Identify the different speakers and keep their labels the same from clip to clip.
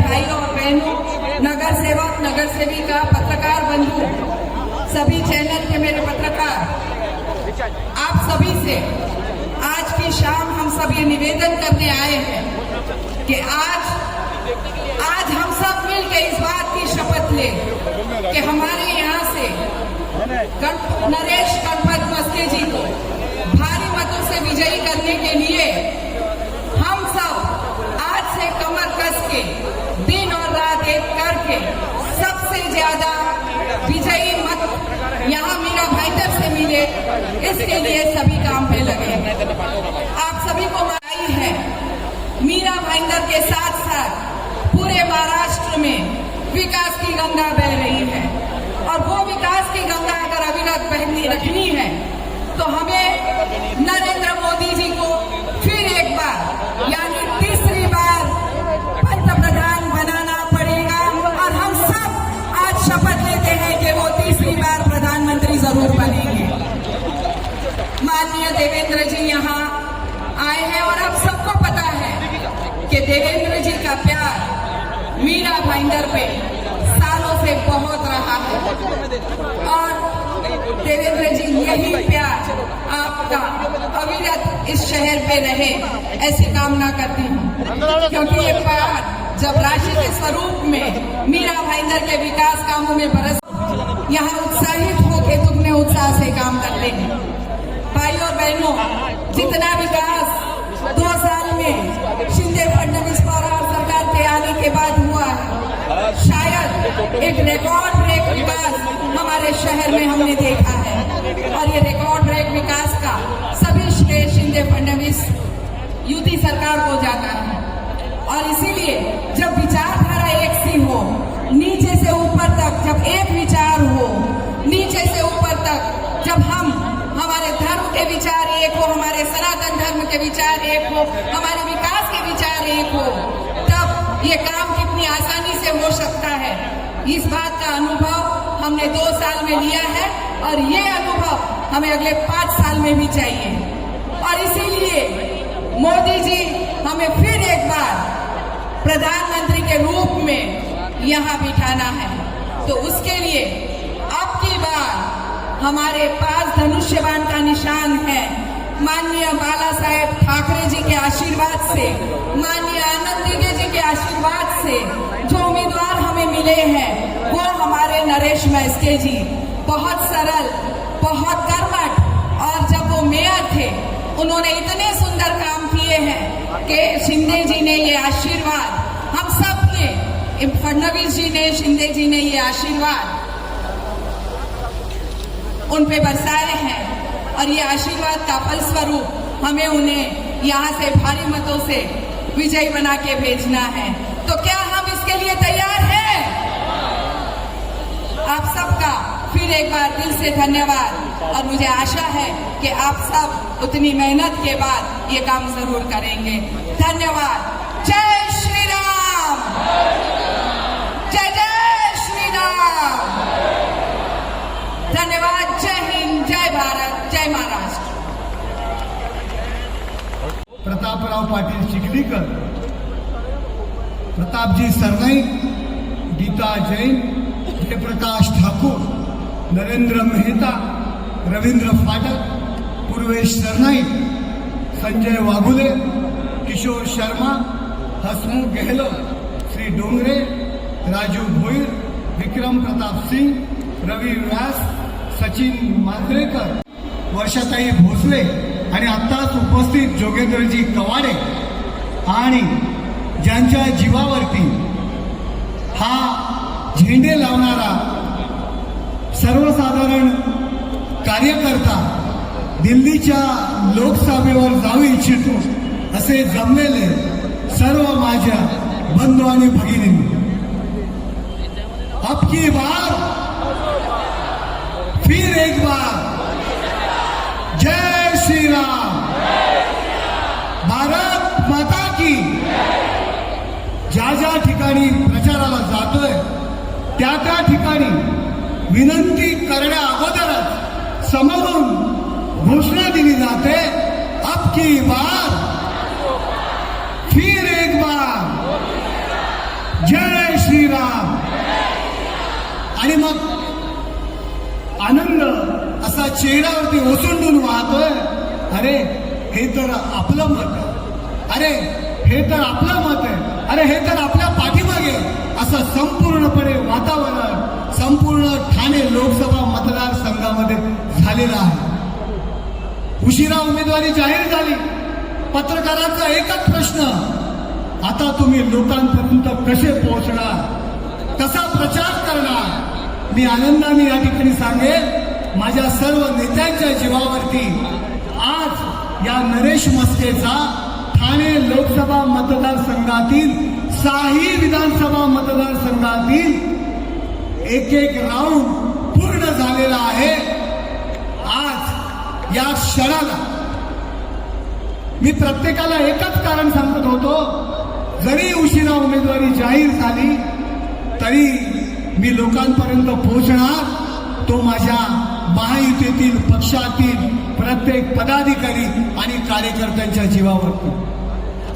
Speaker 1: भाइयों और बहनों, नगर सेवक, नगर सेविका, पत्रकार बंधु, सभी चैनल के मेरे पत्रकार, आप सभी से आज की शाम हम सब ये निवेदन करने आए हैं कि आज हम सब मिलकर इस बात की शपथ लें कि हमारे यहाँ से नरेश गणपत मस्के जी को भारी मतों से विजयी करने के लिए हम सब आज से कमर कस के दिन और रात एक करके सबसे ज्यादा विजयी मत यहाँ मीरा भाईंदर से मिले, इसके लिए सभी काम पे लगे। आप सभी को बधाई है, मीरा भाईंदर के साथ साथ पूरे महाराष्ट्र में विकास की गंगा बह रही है और वो विकास की गंगा अगर अविरत बहनी रखनी है तो हमें नरेंद्र मोदी जी को फिर एक बार यानी तीसरी बार पंतप्रधान बनाना पड़ेगा और हम सब आज शपथ लेते हैं कि वो तीसरी बार प्रधानमंत्री जरूर बनेंगे। माननीय देवेंद्र जी यहाँ आए हैं और अब सबको पता है कि देवेंद्र जी का प्यार मीरा भाईंदर पे सालों से बहुत रहा है और देवेंद्र जी यही प्यार आपका अविरत इस शहर पे रहे, ऐसी कामना करती हूँ, क्योंकि ये प्यार जब राशि के स्वरूप में मीरा भाईंदर के विकास कामों में बरस, यहाँ उत्साहित होकर दुगने उत्साह से काम करते हैं। भाई और बहनों, जितना विकास 2 साल में शिंदे फडणवीस पवार सरकार के आने के बाद हुआ है, शायद एक रिकॉर्ड ब्रेक विकास हमारे शहर में हमने देखा है और ये रिकॉर्ड ब्रेक विकास का सभी श्रेय शिंदे फडणवीस युति सरकार को जाता है। और इसीलिए जब विचारधारा एक सी हो, नीचे से ऊपर तक जब एक विचार हो, नीचे से ऊपर तक जब हमारे धर्म के विचार एक हो, हमारे सनातन धर्म के विचार एक हो, हमारे विकास के विचार एक हो, तब ये काम कितनी आसानी से हो सकता है। इस बात का अनुभव हमने 2 साल में लिया है और ये अनुभव हमें अगले 5 साल में भी चाहिए। और इसीलिए मोदी जी हमें फिर एक बार प्रधानमंत्री के रूप में यहाँ बिठाना है, तो उसके लिए अब की बार हमारे पास धनुष्यबाण का निशान है। माननीय बाला साहेब ठाकरे जी के आशीर्वाद से, माननीय आनंद दीदी जी के आशीर्वाद से जो उम्मीदवार हमें मिले हैं वो हमारे नरेश मस्के जी, बहुत सरल, बहुत कर्मठ, और जब वो मेयर थे उन्होंने इतने सुंदर काम किए हैं कि शिंदे जी ने ये आशीर्वाद हम सब के, फडणवीस जी ने, शिंदे जी ने ये आशीर्वाद उन पे बरसाए हैं और ये आशीर्वाद का फलस्वरूप हमें उन्हें यहाँ से भारी मतों से विजयी बना के भेजना है। तो क्या हम इसके लिए तैयार हैं? आप सबका फिर एक बार दिल से धन्यवाद और मुझे आशा है कि आप सब उतनी मेहनत के बाद ये काम जरूर करेंगे। धन्यवाद। जय श्री राम, जय जय श्री राम। धन्यवाद। जय हिंद, जय भारत, जय महाराष्ट्र।
Speaker 2: प्रतापराव पाटील चिखलीकर, प्रतापजी सरनाईक, गीता जैन, जयप्रकाश ठाकूर, नरेंद्र मेहता, रवींद्र फाटक, पूर्वेश सरनाईक, संजय वाघुले, किशोर शर्मा, हसमुख गहलोत, श्री डोंगरे, राजू भोईर, विक्रम प्रताप सिंग, रवी व्यास, सचिन मांजरेकर, वर्षाताई भोसले आणि आत्ताच उपस्थित जोगेंद्रजी कवाडे आणि ज्यांच्या जीवावरती हा झेंडे लावणारा सर्वसाधारण कार्यकर्ता दिल्लीच्या लोकसभेवर जाऊ इच्छितो असे जमलेले सर्व माझ्या बंधू आणि भगिनींनी, अब की बार फिर एक बार जय श्री राम, भारत माता की। ज्या ज्या ठिकाणी प्रचाराला जातोय त्या त्या ठिकाणी विनंती करण्या अगोदरच समोरून घोषणा दिली जाते, अब की बार फिर एक बार जय आणि मग आनंद असा चेहऱ्यावरती ओसंडून वाहतोय. अरे हे तर आपलं मत आहे, अरे हे तर आपलं मत आहे, अरे हे तर आपल्या पाठीमागे, असं संपूर्णपणे वातावरण संपूर्ण ठाणे लोकसभा मतदारसंघामध्ये झालेलं आहे. उशिरा उमेदवारी जाहीर झाली. पत्रकारांचा एकच प्रश्न, आता तुम्ही लोकांपर्यंत कसे पोहोचणार, कसा प्रचार करणार? मी आनंदाने या ठिकाणी सांगेन, माझ्या सर्व नेत्यांच्या जीवावरती आज या नरेश मस्केचा ठाणे लोकसभा मतदारसंघातील 6ही विधानसभा मतदारसंघातील एक एक राऊंड पूर्ण झालेला आहे. आज या क्षणाला मी प्रत्येकाला एकच कारण सांगत होतो, जरी उशिरा उमेदवारी जाहीर झाली तरी मी लोकांपर्यंत पोहोचणार. तो माझ्या महायुतीतील पक्षातील प्रत्येक पदाधिकारी आणि कार्यकर्त्यांच्या जीवावरती.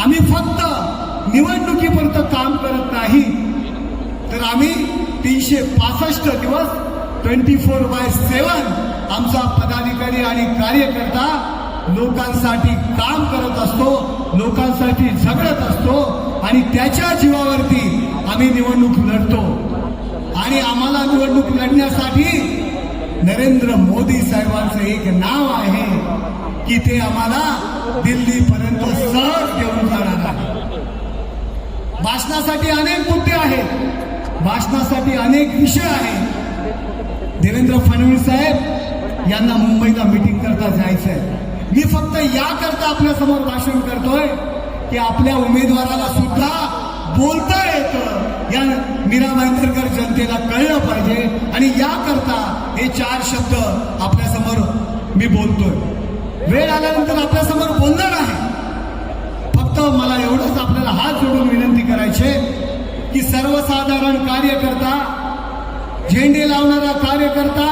Speaker 2: आम्ही फक्त निवडणुकीपुरतं काम करत नाही, तर आम्ही 365 दिवस 24/7 आमचा पदाधिकारी आणि कार्यकर्ता लोकांसाठी काम करत असतो, लोकांसाठी झगडत असतो आणि त्याच्या जीवावरती आम्ही निवडणूक लढतो. आणि आम्हाला निवडणूक लढण्यासाठी नरेंद्र मोदी साहेबांचं एक नाव आहे की ते आम्हाला दिल्लीपर्यंत सहज घेऊन जाणार आहे. भाषणासाठी अनेक मुद्दे आहेत, भाषणासाठी अनेक विषय आहेत. देवेंद्र फडणवीस साहेब यांना मुंबईला मीटिंग करता जायचंय. मी फक्त याकरता आपल्या समोर भाषण करतोय की आपल्या उमेदवाराला सुद्धा बोलता येतं, या मीरा भाईंदरकर जनतेला कळलं पाहिजे. आणि याकरता हे 4 शब्द आपल्या समोर मी बोलतोय. वेळ आल्यानंतर आपल्या समोर बोलणार आहे. फक्त मला एवढंच आपल्याला हात जोडून विनंती करायचे की सर्वसाधारण कार्यकर्ता, झेंडे लावणारा कार्यकर्ता,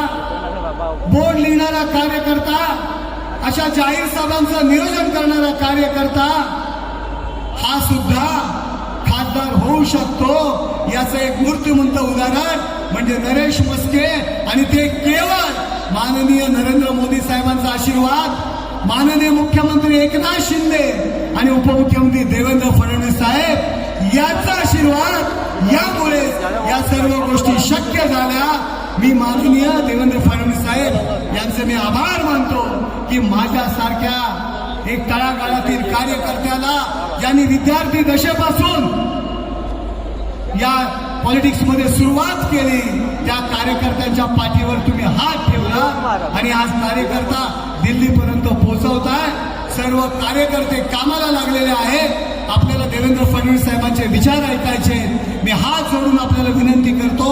Speaker 2: बोर्ड लिहिणारा कार्यकर्ता, अशा जाहीर सभांचं नियोजन करणारा कार्यकर्ता हा सुद्धा खासदार होऊ शकतो. याचं एक मूर्तिमंत उदाहरण म्हणजे नरेश मस्के. आणि ते केवळ माननीय नरेंद्र मोदी साहेबांचा आशीर्वाद, माननीय मुख्यमंत्री एकनाथ शिंदे आणि उपमुख्यमंत्री देवेंद्र फडणवीस साहेब यांचा आशीर्वाद, यामुळे या सर्व गोष्टी शक्य झाल्या. मी माननीय देवेंद्र फडणवीस साहेब यांचे मी आभार मानतो की माझ्यासारख्या एक तळागाळातील कार्यकर्त्याला, ज्यांनी विद्यार्थी दशेपासून या पॉलिटिक्समध्ये सुरुवात केली, त्या कार्यकर्त्यांच्या पाठीवर तुम्ही हात ठेवला आणि आज कार्यकर्ता दिल्लीपर्यंत पोहोचवताय. सर्व कार्यकर्ते कामाला लागलेले आहेत. आपल्याला देवेंद्र फडणवीस साहेबांचे विचार ऐकायचे. मी हात जोडून आपल्याला विनंती करतो,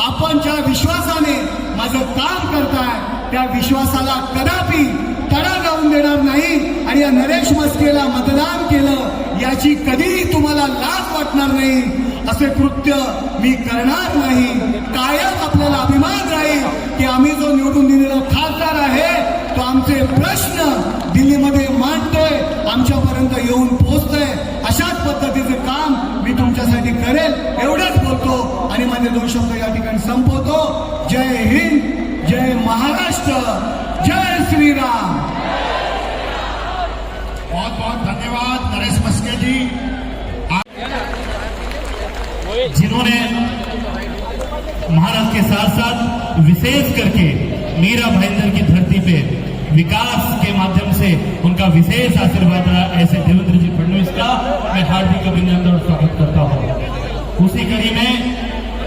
Speaker 2: आपण ज्या विश्वासाने माझं काम करताय त्या विश्वासाला कदापि तडा जाऊन देणार नाही. आणि या नरेश मस्केला मतदान केलं याची कधीही तुम्हाला लाज वाटणार नाही. असे कृत्य मी करणार नाही. कायम आपल्याला अभिमान राहील की आम्ही जो निवडून दिलेला खासदार आहे तो आमचे प्रश्न दिल्लीमध्ये मांडतोय, आमच्यापर्यंत येऊन पोहोचतोय. अशाच पद्धतीचे काम मी तुमच्यासाठी करेल. एवढंच बोलतो आणि माझे 2 शब्द या ठिकाणी संपवतो. जय हिंद, जय महाराष्ट्र, जय श्रीराम.
Speaker 3: बहुत बहुत धन्यवाद नरेश मस्के जी, जिन्होंने भारत के साथ साथ विशेष करके मीरा भाईंदर की धरती पे विकास के माध्यम से उनका विशेष आशीर्वाद रहा. ऐसे देवेंद्र जी फडणवीस का मैं हार्दिक अभिनंदन और स्वागत करता हूँ. उसी कड़ी में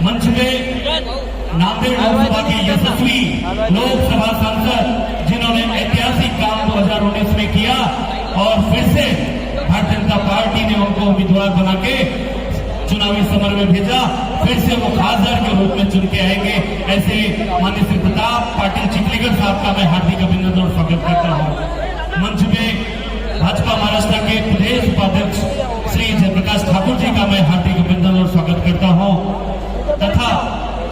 Speaker 3: मंच पे नांदेड़ लोकसभा की यशस्वी लोकसभा सांसद जिन्होंने ऐतिहासिक काम 2019 में किया और फिर से भारतीय जनता पार्टी ने उनको उम्मीदवार बना के चुनावी समर में भेजा, फिर से वो खासदार के रूप में चुन के आएंगे. ऐसे माननीय श्री प्रताप पाटिल चिखलीकर साहब का मैं हार्दिक अभिनंदन और स्वागत करता हूँ. मंच में भाजपा महाराष्ट्र के प्रदेश उपाध्यक्ष श्री जयप्रकाश ठाकुर जी का मैं हार्दिक अभिनंदन और स्वागत करता हूँ तथा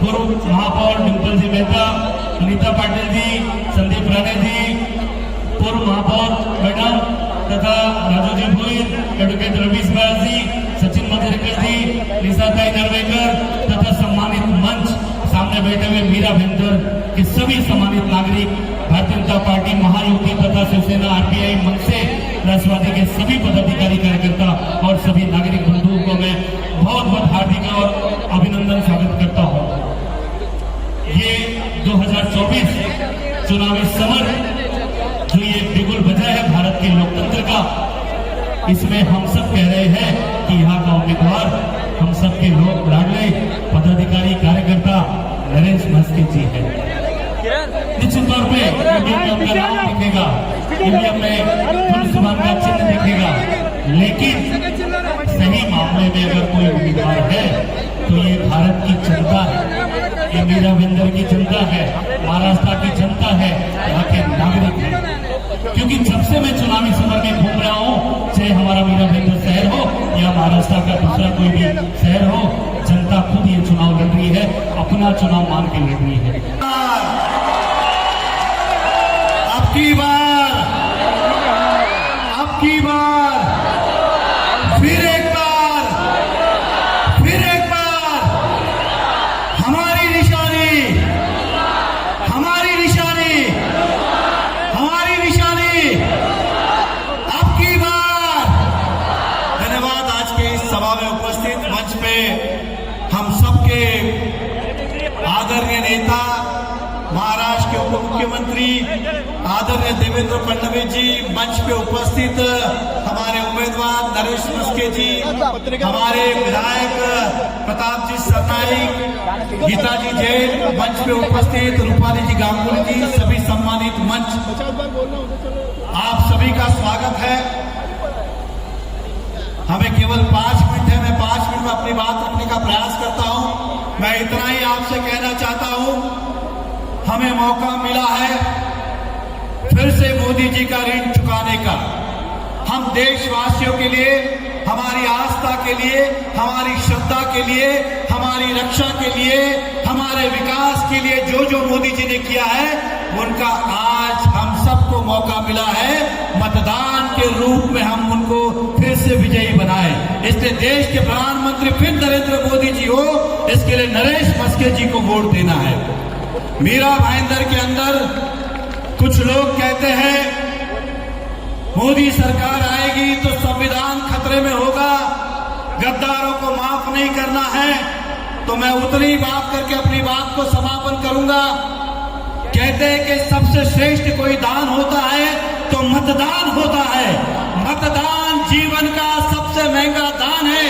Speaker 3: पूर्व महापौर डिम्पल जी मेहता, अनीता पाटिल जी, संदीप राणे जी, पूर्व महापौर मैडम तथा राजू जी भोईर, एडवोकेट रवीश व्यास जी, सचिन मधुरेकर जी, निशाताई नरवेकर तथा सम्मानित मंच सामने बैठे हुए मीरा भाईंदर के सभी सम्मानित नागरिक, भारतीय जनता पार्टी, महायुति तथा शिवसेना, आरपीआई, मनसे, राष्ट्रवादी के सभी पदाधिकारी, कार्यकर्ता और सभी नागरिक बंधुओं को मैं बहुत बहुत हार्दिक और अभिनंदन स्वागत करता हूं। ये 2024 चुनावी समर जो ये बिगुल बजा है भारत के लोकतंत्र का, इसमें हम सब कह रहे हैं कि यहाँ का उम्मीदवार हम सबके लोग लाडले पदाधिकारी, कार्यकर्ता नरेश मस्के जी है। निश्चित तौर पे ईवीएम का नाम दिखेगा, ईवीएम में धनुष्यबाण का चिन्ह दिखेगा, लेकिन सही मामले में अगर कोई उम्मीदवार है तो ये भारत की जनता है, ये मीरा भाईंदर की जनता है, महाराष्ट्र की जनता है, यहाँ के नागरिक है। क्योंकि जब से मैं चुनावी समर में घूम रहा हूँ, चाहे हमारा मीरा भाईंदर शहर हो या महाराष्ट्र का दूसरा कोई भी शहर हो, जनता खुद ये चुनाव लड़ रही है, अपना चुनाव मान के लड़ रही है।
Speaker 2: अब की बार फिर एक बार हमारी निशानी अब की बार। धन्यवाद। आज के इस सभा में उपस्थित मंच पे हम सबके आदरणीय नेता, महाराष्ट्र के उप मुख्यमंत्री आदरणीय देवेंद्र फडणवीस जी, मंच पे उपस्थित हमारे उम्मीदवार नरेश मस्के जी, हमारे विधायक प्रताप जी सरनाईक, गीता जी जैन, मंच पे उपस्थित रूपाली जी गांगुली जी, सभी सम्मानित मंच, आप सभी का स्वागत है। हमें केवल 5 मिनट है, मैं 5 मिनट में अपनी बात रखने का प्रयास करता हूं। मैं इतना ही आपसे कहना चाहता हूं, हमें मौका मिला है फिर से मोदी जी का ऋण चुकाने का। हम देशवासियों के लिए, हमारी आस्था के लिए, हमारी श्रद्धा के लिए, हमारी रक्षा के लिए, हमारे विकास के लिए जो जो मोदी जी ने किया है, उनका आज हम सबको मौका मिला है, मतदान के रूप में हम उनको फिर से विजयी बनाए। इसलिए देश के प्रधानमंत्री फिर नरेंद्र मोदी जी हो, इसके लिए नरेश मस्के जी को वोट देना है। मीरा भाईंदर के अंदर कुछ लोग कहते हैं मोदी सरकार आएगी तो संविधान खतरे में होगा, गद्दारों को माफ नहीं करना है। तो मैं उतनी बात करके अपनी बात को समापन करूंगा। कहते हैं कि सबसे श्रेष्ठ कोई दान होता है तो मतदान होता है। मतदान जीवन का सबसे महंगा दान है।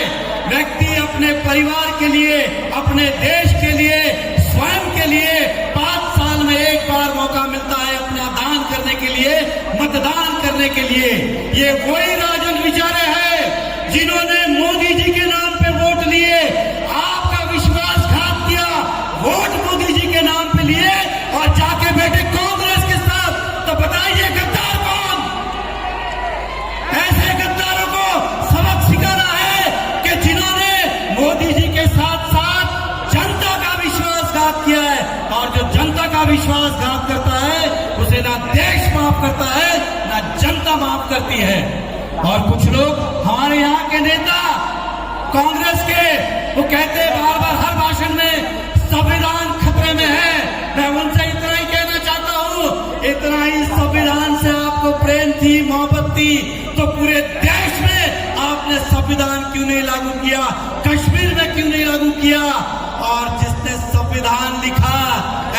Speaker 2: व्यक्ति अपने परिवार के लिए, अपने देश के लिए, स्वयं के लिए 5 साल में एक बार मौका मिलता है अपना दान करने के लिए, मतदान करने के लिए। ये वही राजन विचारे हैं जिन्होंने मोदी जी के नाम पे वोट लिए, आपका विश्वासघात किया, वोट मोदी जी के नाम पे लिए और जाके बैठे कांग्रेस के साथ। तो बताइए गद्दार कौन? ऐसे गद्दारों को सबक सिखाना है कि जिन्होंने मोदी जी के साथ साथ जनता का विश्वासघात किया है, और जो जनता का विश्वासघात करता है उसे ना देश माफ करता है ना जनता माफ करती है। और कुछ लोग हमारे यहाँ के नेता कांग्रेस के, वो कहते हैं बार बार हर भाषण में संविधान खतरे में है। मैं उनसे इतना ही कहना चाहता हूँ, इतना ही संविधान से आपको प्रेम थी, मोहब्बत थी, तो पूरे देश में आपने संविधान क्यों नहीं लागू किया? कश्मीर में क्यों नहीं लागू किया? और जिसने संविधान लिखा,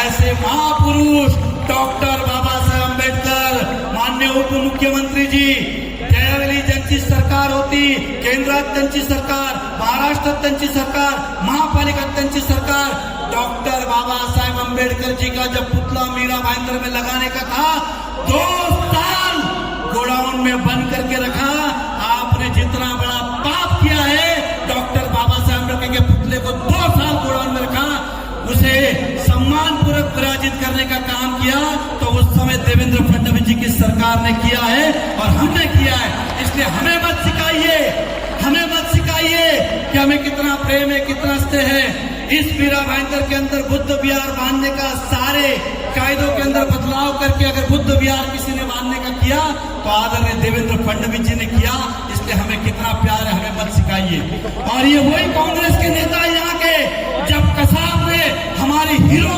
Speaker 2: ऐसे महापुरुष डॉक्टर बाबा साहेब अम्बेडकर, माननीय उप मुख्यमंत्री जी, त्यावेळी ज्यांची सरकार होती, केंद्रात त्यांची सरकार, महाराष्ट्रात त्यांची सरकार, महापालिकात त्यांची सरकार, डॉक्टर बाबा साहेब अम्बेडकर जी का जब पुतला मीरा भाईंदर में लगाने का था, 2 साल गोडाउन में बंद करके रखा। आपने जितना बड़ा पाप किया है, डॉक्टर बाबा साहेब अम्बेडकर के पुतले को 2 साल गोडाउन में रखा, उसे सम्मान पूर्वक विराजित करने का काम किया, तो उस समय देवेंद्र फडणवीस जी की सरकार ने किया है और हमने किया है। इसलिए हमें मत सिखाइए कि हमें कितना प्रेम है, कितना स्नेह है। इस मीरा भाईंदर के अंदर बुद्ध विहार बांधने का सारे कायदों के अंदर बदलाव करके अगर बुद्ध विहार किसी ने बांधने का किया तो आदरणीय देवेंद्र फडणवीस जी ने किया। इसलिए हमें कितना प्यार है, हमें मत सिखाइए। और ये वही कांग्रेस के नेता यहाँ के, जब कसाब ने हमारे हीरो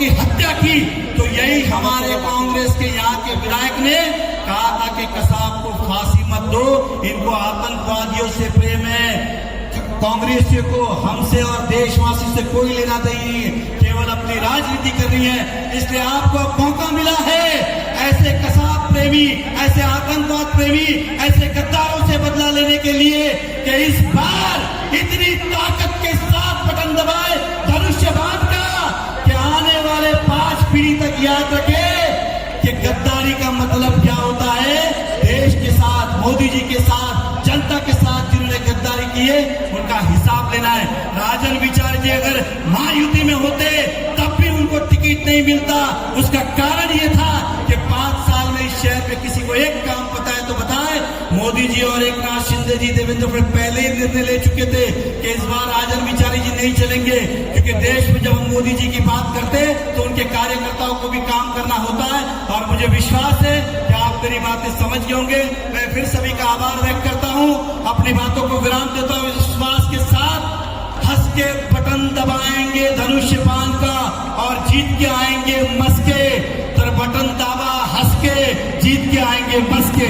Speaker 4: की हत्या की, तो यही हमारे कांग्रेस के यहाँ के विधायक ने कहा था कि कसाब को फांसी मत दो, इनको आतंकवादियों से प्रेम है, कांग्रेसियों को हमसे और देशवासी से कोई लेना नहीं, केवल अपनी राजनीति करनी है। इसलिए आपको मौका मिला है ऐसे कसाब प्रेमी, ऐसे आतंकवाद प्रेमी, ऐसे गद्दारों से बदला लेने के लिए कि इस बार इतनी ताकत के साथ बटन दबाए धनुष्यबाण का कि आने वाले 5 पीढ़ी तक याद रखे कि गद्दारी का मतलब क्या होता है। देश के साथ, मोदी जी के साथ, जनता के साथ जिन्होंने गद्दारी की है उनका हिसाब लेना है। राजन विचार जी अगर महायुति में होते तब भी उनको टिकट नहीं मिलता। उसका कारण ये था कि 5 साल में इस शहर में किसी को एक काम पता है तो बताए। मोदी जी और एकनाथ शिंदे जी, देवेंद्र फडणवीस पहले ही निर्णय ले चुके थे कि इस बार राजन विचारी जी नहीं चलेंगे, क्योंकि देश में जब हम मोदी जी की बात करते तो उनके कार्यकर्ताओं को भी काम करना होता है। और मुझे विश्वास है कि आप मेरी बातें समझ गए होंगे। मैं फिर सभी का आभार व्यक्त करता हूं, अपनी बातों को विराम देता हूं। विश्वास के साथ हंस के बटन दबाएंगे धनुष्यबाण का और जीत के आएंगे मस्के। तर बटन दाबा, हंस के जीत के आएंगे मस्के।